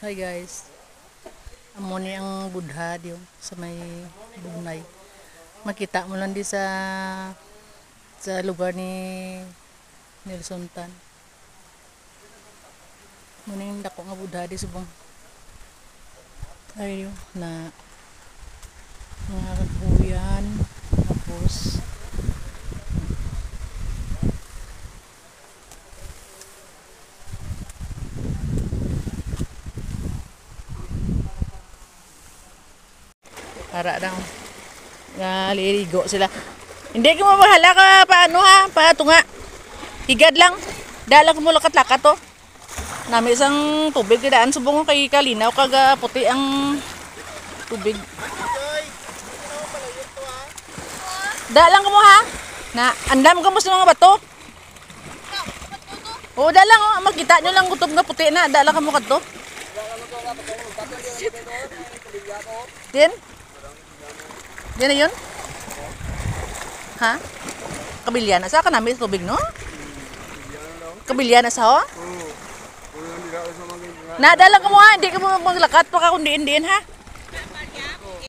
Hi guys. Amo ni ang Buddha diyo sa may Bunay. Makita mo lang di sa lugar ni Nelson Tan. Muning dako nga Buddha di subong. Ayo na mga kabuyan tapos para daw nga liligo sila. Hindi ka mabahala ka paano ha, patunga. Higad lang. Dala ko mo lakat-lakat to. Nami isang tubig daan subong kay kalinaw kaga puti ang tubig. Dalang ko mo ha. Na andam ka mo sa mga bato. O dalang oh, makita nyo lang kutob nga puti na, dala ka mo kadto. Din? Yan na yun? Ha? Kabilyan na sa ka namin tubig, no? Kabilyan na sa ho? Nadala ka mo ha, hindi ka mo maglakat pa ka kundi indiin ha?